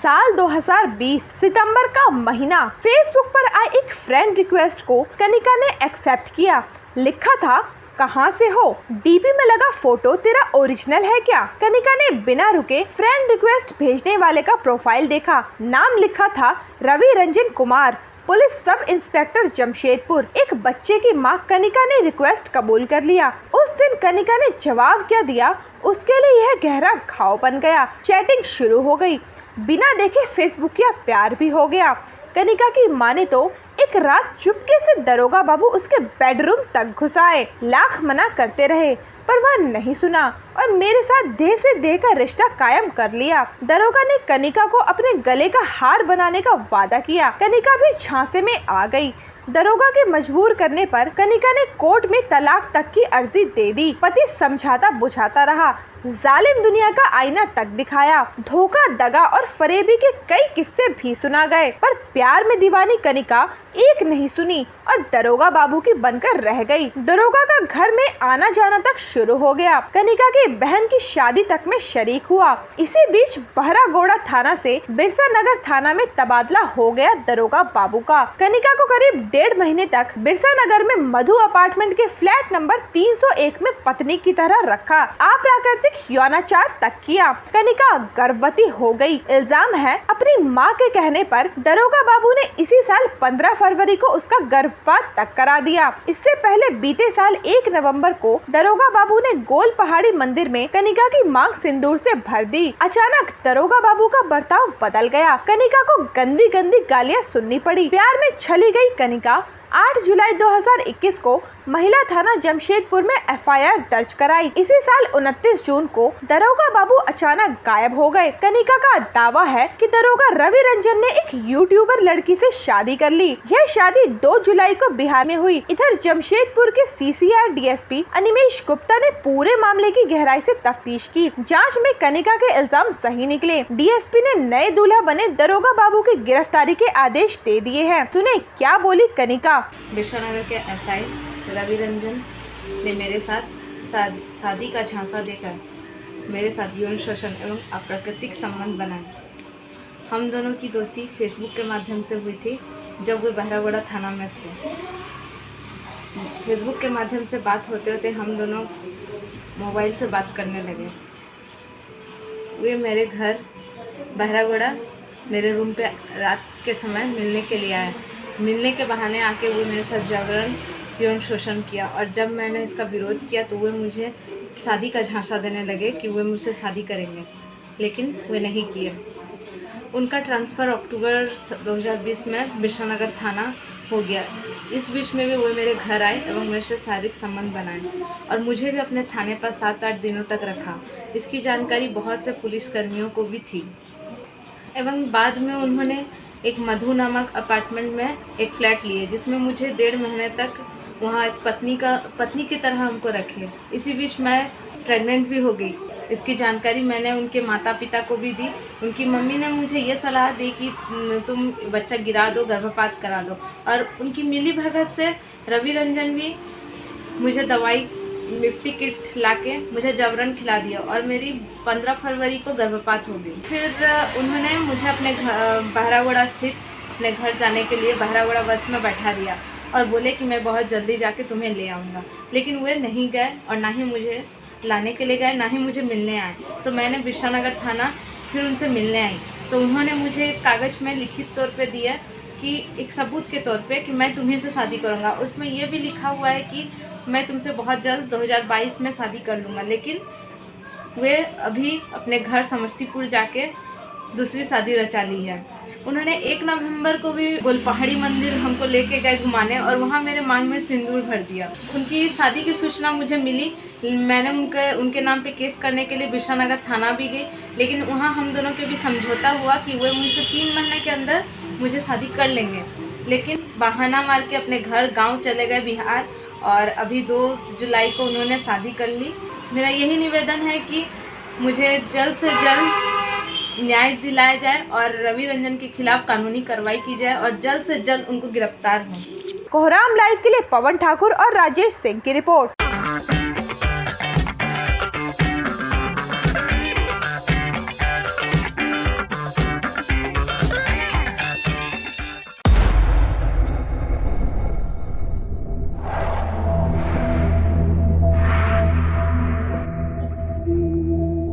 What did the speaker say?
साल 2020 सितंबर का महीना। फेसबुक पर आई एक फ्रेंड रिक्वेस्ट को कनिका ने एक्सेप्ट किया। लिखा था, कहाँ से हो, डीपी में लगा फोटो तेरा ओरिजिनल है क्या। कनिका ने बिना रुके फ्रेंड रिक्वेस्ट भेजने वाले का प्रोफाइल देखा। नाम लिखा था Ravi Ranjan Kumar, police sub inspector Jamshedpur. एक बच्चे की मां कनिका ने रिक्वेस्ट कबूल कर लिया। उस दिन कनिका ने जवाब क्या दिया, उसके लिए यह गहरा घाव बन गया। चैटिंग शुरू हो गई, बिना देखे फेसबुक या प्यार भी हो गया। कनिका की माने तो एक रात चुपके से दरोगा बाबू उसके बेडरूम तक घुस आए। लाख मना करते रहे पर वह नहीं सुना और मेरे साथ देह से देह का रिश्ता कायम कर लिया। दरोगा ने कनिका को अपने गले का हार बनाने का वादा किया। कनिका भी झांसे में आ गई। दरोगा के मजबूर करने पर कनिका ने कोर्ट में तलाक तक की अर्जी दे दी। पति समझाता बुझाता रहा, जालिम दुनिया का आईना तक दिखाया। धोखा, दगा और फरेबी के कई किस्से भी सुना गए, पर प्यार में दीवानी कनिका एक नहीं सुनी और दरोगा बाबू की बनकर रह गई। दरोगा का घर में आना जाना तक शुरू हो गया। कनिका की बहन की शादी तक में शरीक हुआ। इसी बीच बहरागोड़ा थाना से बिरसा नगर थाना में तबादला हो गया दरोगा बाबू का। कनिका को करीब 1.5 महीने तक बिरसा नगर में मधु अपार्टमेंट के फ्लैट नंबर 301 में पत्नी की तरह रखा। अप्राकृतिक यौनाचार तक किया। कनिका गर्भवती हो गई। इल्जाम है अपनी मां के कहने पर दरोगा बाबू ने इसी साल 15 फरवरी को उसका गर्भपात तक करा दिया। इससे पहले बीते साल 1 नवंबर को दरोगा बाबू ने गोल पहाड़ी मंदिर में कनिका की मांग सिंदूर से भर दी। अचानक दरोगा बाबू का बर्ताव बदल गया। कनिका को गंदी गंदी गालियां सुननी पड़ी। प्यार में छली गई कनिका 8 जुलाई 2021 को महिला थाना जमशेदपुर में एफआईआर दर्ज कराई। इसी साल 29 जून को दरोगा बाबू अचानक गायब हो गए। कनिका का दावा है कि दरोगा रवि रंजन ने एक यूट्यूबर लड़की से शादी कर ली। यह शादी 2 जुलाई को बिहार में हुई। इधर जमशेदपुर के सीसीआर डीएसपी अनिमेश गुप्ता ने पूरे मामले की गहराई से तफ्तीश की। जाँच में कनिका के इल्जाम सही निकले। डीएसपी ने नए दूल्हा बने दरोगा बाबू की गिरफ्तारी के आदेश दे दिए हैं। सुने क्या बोली कनिका। बिरसा नगर के एसआई रवि रंजन ने मेरे साथ शादी का झांसा देकर मेरे साथ यौन शोषण एवं अप्राकृतिक संबंध बनाए। हम दोनों की दोस्ती फेसबुक के माध्यम से हुई थी जब वे बहरागोड़ा थाना में थे। फेसबुक के माध्यम से बात होते होते हम दोनों मोबाइल से बात करने लगे। वे मेरे घर बहरागोड़ा मेरे रूम पे रात के समय मिलने के लिए आए। मिलने के बहाने आके वो मेरे साथ जागरण यौन शोषण किया और जब मैंने इसका विरोध किया तो वे मुझे शादी का झांसा देने लगे कि वे मुझसे शादी करेंगे, लेकिन वे नहीं किए। उनका ट्रांसफ़र अक्टूबर 2020 में बिरसा नगर थाना हो गया। इस बीच में भी वो मेरे घर आए एवं मेरे से शारीरिक संबंध बनाए और मुझे भी अपने थाने पर 7-8 दिनों तक रखा। इसकी जानकारी बहुत से पुलिसकर्मियों को भी थी एवं बाद में उन्होंने एक मधु नामक अपार्टमेंट में एक फ्लैट लिए जिसमें मुझे 1.5 महीने तक वहाँ एक पत्नी की तरह हमको रखे। इसी बीच मैं प्रेग्नेंट भी हो गई। इसकी जानकारी मैंने उनके माता पिता को भी दी। उनकी मम्मी ने मुझे ये सलाह दी कि तुम बच्चा गिरा दो, गर्भपात करा दो, और उनकी मिली भगत से रवि रंजन भी मुझे दवाई मिट्टी किट लाके मुझे जबरन खिला दिया और मेरी 15 फरवरी को गर्भपात हो गई। फिर उन्होंने मुझे अपने बहरागोड़ा स्थित अपने घर जाने के लिए बहरागोड़ा बस में बैठा दिया और बोले कि मैं बहुत जल्दी जाके तुम्हें ले आऊँगा, लेकिन वे नहीं गए और ना ही मुझे लाने के लिए गए, ना ही मुझे मिलने आए। तो मैंने बिरसा नगर थाना फिर उनसे मिलने आई तो उन्होंने मुझे एक कागज़ में लिखित तौर पर दिया कि एक सबूत के तौर पे कि मैं तुम्हीं से शादी करूँगा। उसमें यह भी लिखा हुआ है कि मैं तुमसे बहुत जल्द 2022 में शादी कर लूँगा, लेकिन वे अभी अपने घर समस्तीपुर जाके दूसरी शादी रचा ली है। उन्होंने 1 नवंबर को भी गोल पहाड़ी मंदिर हमको लेके गए घुमाने और वहाँ मेरे मांग में सिंदूर भर दिया। उनकी शादी की सूचना मुझे मिली। मैंने उनके नाम पे केस करने के लिए बिरसा नगर थाना भी गई, लेकिन वहाँ हम दोनों के भी समझौता हुआ कि वे मुझसे 3 महीने के अंदर मुझे शादी कर लेंगे, लेकिन बहाना मार के अपने घर गाँव चले गए बिहार और अभी 2 जुलाई को उन्होंने शादी कर ली। मेरा यही निवेदन है कि मुझे जल्द से जल्द न्याय दिलाया जाए और रवि रंजन के खिलाफ कानूनी कार्रवाई की जाए और जल्द से जल्द उनको गिरफ्तार हो। कोहराम लाइव के लिए पवन ठाकुर और राजेश सिंह की रिपोर्ट।